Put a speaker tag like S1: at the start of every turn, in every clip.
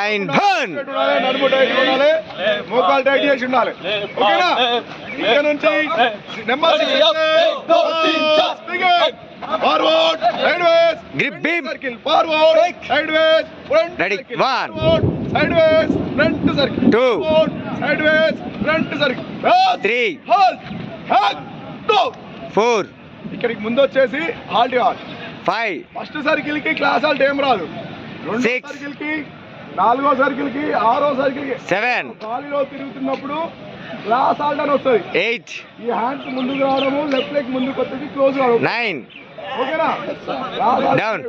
S1: And burn.
S2: నడుము tight ఉండాలి, మోకాలు టైట్ చేసి ఉండాలి. ఓకేనా? ఇక్కడ నుంచి నెంబర్ 6 ఫార్వర్డ్ సైడ్ వేస్
S1: grip beam
S2: circle, forward side వేస్ ఫ్రంట్
S1: రెడీ. 1
S2: సైడ్ వేస్ ఫ్రంట్ సర్కిల్,
S1: 2
S2: సైడ్ వేస్ ఫ్రంట్ సర్కిల్,
S1: 3
S2: హోల్డ్ హ్యాక్ 2
S1: 4
S2: ఇక్కడికి ముందు వచ్చేసి హాల్ట్ ఇవ్వాలి.
S1: 5
S2: ఫస్ట్ సర్కిల్ కి క్లాస్ హాల్ట్ ఏం రాదు, రెండో
S1: 6
S2: సర్కిల్ కి, నాలుగో సర్కిల్ కి, ఆరో సర్కిల్ కి
S1: 7
S2: గాలిలో తిరుగుతున్నప్పుడు క్లాస్ హాల్ట్ అని వస్తుంది.
S1: 8
S2: ఈ హ్యాండ్స్ ముందుకు రావడము, లెఫ్ట్ లెగ్ ముందుకు వచ్చేసి క్లోజ్ రావడం.
S1: 9
S2: ఓకేనా?
S1: Down.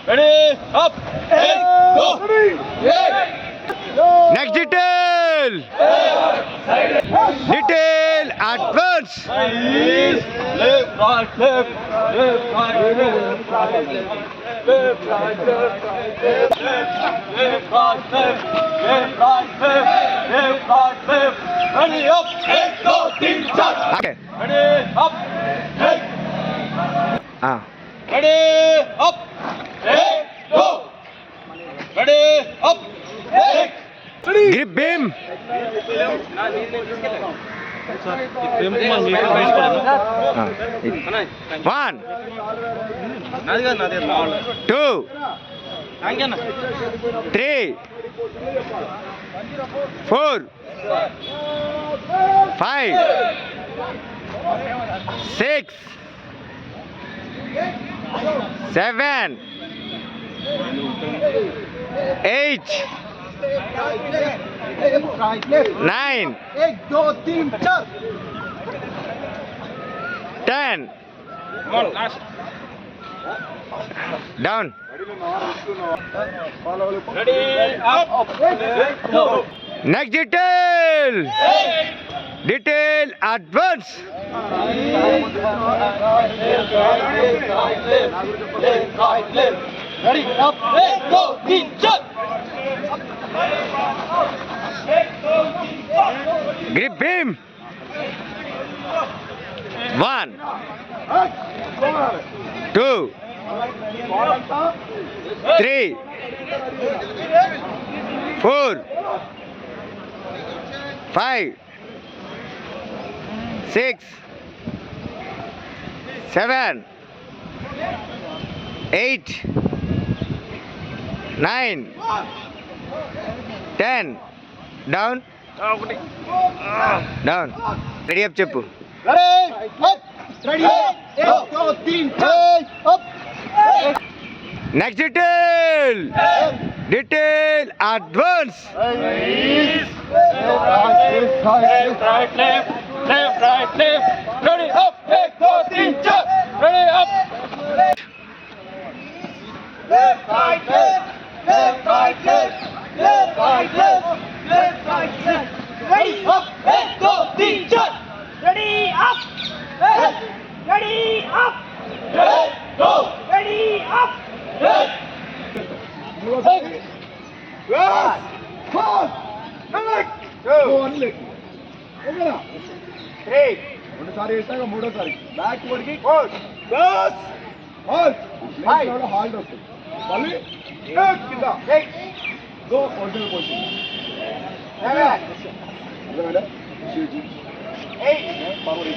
S2: Ready up
S1: next detail advance.
S2: Left right left left right left right left right left left right left right left right left. Ready up 1 2 3 4.
S1: Okay
S2: ready up Ready, up, 1 2. Ready, up, 1
S1: grip beam. 1 2 3 4 5 6 7 8 9
S2: 1 2 3 4.
S1: 10 down.
S2: Ready, up,
S1: Next detail advance.
S2: Ready, up, 1 2 3 4.
S1: Grip beam. 1 2 3 4 5 6 7 8 9 10 down. Ready up చెప్పు.
S2: Ready, up, ready, 1 2 3 4, up.
S1: Next detail advance.
S2: Left, right, left, ready, up, 1 2 3 4. Ready, up. Left, right, left, left, right, left, left, right, left, left, right, left. Ready, up, 1 2 3 4.
S3: Ready up! Ready up!
S2: Go.
S3: Ready up!
S2: Left, forward, back, go on leg. ఓకేనా? 3 రెండుసారి వేసాక మూడోసారి back వర్డ్కి fourth plus halt left halt వస్తుంది. మళ్ళీ కింద go original position. అర్థమైందా? 8 forward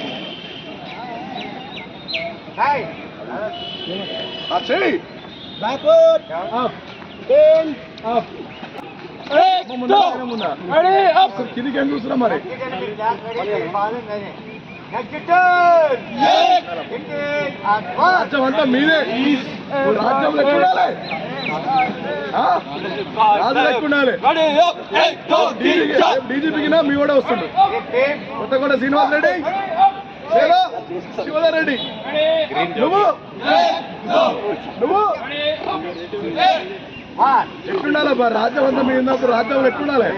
S2: చెయ్యి బ్యాక్వర్డ్ అప్ 10 అప్ కిందికి ఏం చూస్తున్నా మరి. రాజ్యం అంతా మీదే, రాజ్యం లెక్క ఉండాలి, రాజు లెక్క ఉండాలి. డీజీపీకి మీ కూడా వస్తుంది. కొత్తగూడ శ్రీనివాస్ రెడ్డి, శివదారెడ్డి, నువ్వు ఎట్లుండాలి? రాజ్యం అంతా మీ ఉన్నప్పుడు రాజ్యం ఎట్లుండాలి?